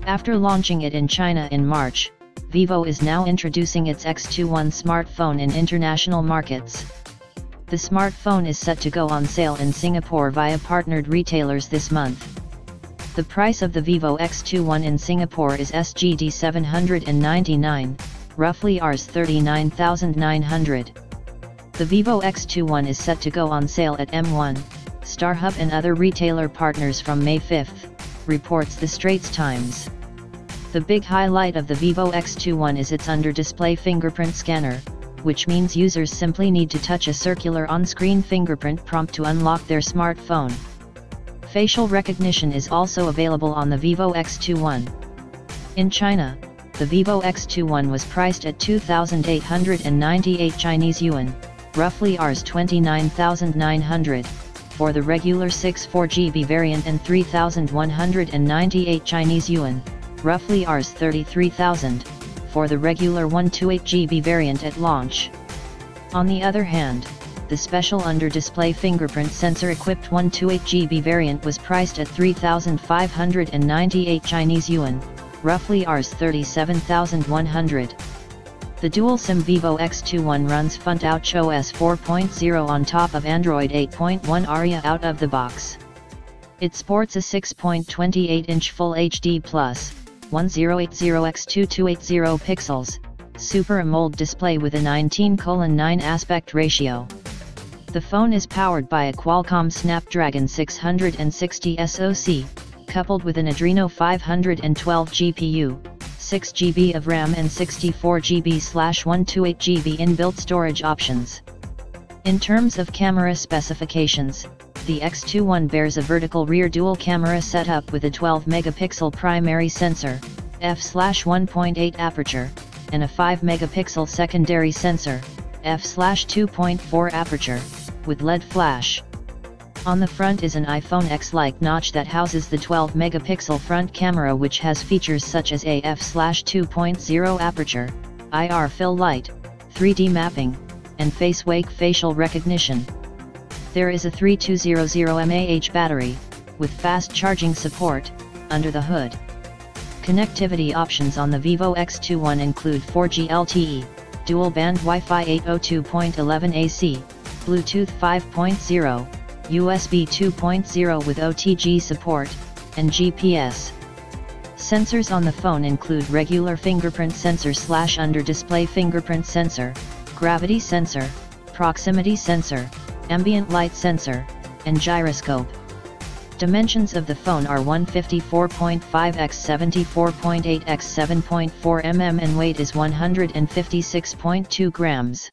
After launching it in China in March, Vivo is now introducing its X21 smartphone in international markets. The smartphone is set to go on sale in Singapore via partnered retailers this month. The price of the Vivo X21 in Singapore is SGD 799, roughly Rs 39,900. The Vivo X21 is set to go on sale at M1, StarHub and other retailer partners from May 5, reports the Straits Times. The big highlight of the Vivo X21 is its under-display fingerprint scanner, which means users simply need to touch a circular on-screen fingerprint prompt to unlock their smartphone. Facial recognition is also available on the Vivo X21. In China, the Vivo X21 was priced at 2,898 Chinese yuan, roughly Rs 29,900, for the regular 64GB variant and 3,198 Chinese yuan, roughly Rs 33,000, for the regular 128GB variant at launch. On the other hand, the special under-display fingerprint sensor-equipped 128GB variant was priced at 3,598 Chinese yuan, roughly Rs 37,100. The dual-SIM Vivo X21 runs FunTouch OS 4.0 on top of Android 8.1 Oreo out of the box. It sports a 6.28-inch Full HD Plus 1080x2280 pixels, Super AMOLED display with a 19:9 aspect ratio. The phone is powered by a Qualcomm Snapdragon 660 SoC, coupled with an Adreno 512 GPU, 6GB of RAM and 64GB/128GB inbuilt storage options. In terms of camera specifications, the X21 bears a vertical rear dual camera setup with a 12-megapixel primary sensor, f/1.8 aperture, and a 5-megapixel secondary sensor, f/2.4 aperture, with LED flash. On the front is an iPhone X-like notch that houses the 12-megapixel front camera, which has features such as a f/2.0 aperture, IR fill light, 3D mapping, and face-wake facial recognition. There is a 3200 mAh battery, with fast charging support, under the hood. Connectivity options on the Vivo X21 include 4G LTE, dual-band Wi-Fi 802.11 AC, Bluetooth 5.0, USB 2.0 with OTG support, and GPS. Sensors on the phone include regular fingerprint sensor / under-display fingerprint sensor, gravity sensor, proximity sensor, ambient light sensor, and gyroscope. Dimensions of the phone are 154.5 x 74.8 x 7.4 mm and weight is 156.2 grams.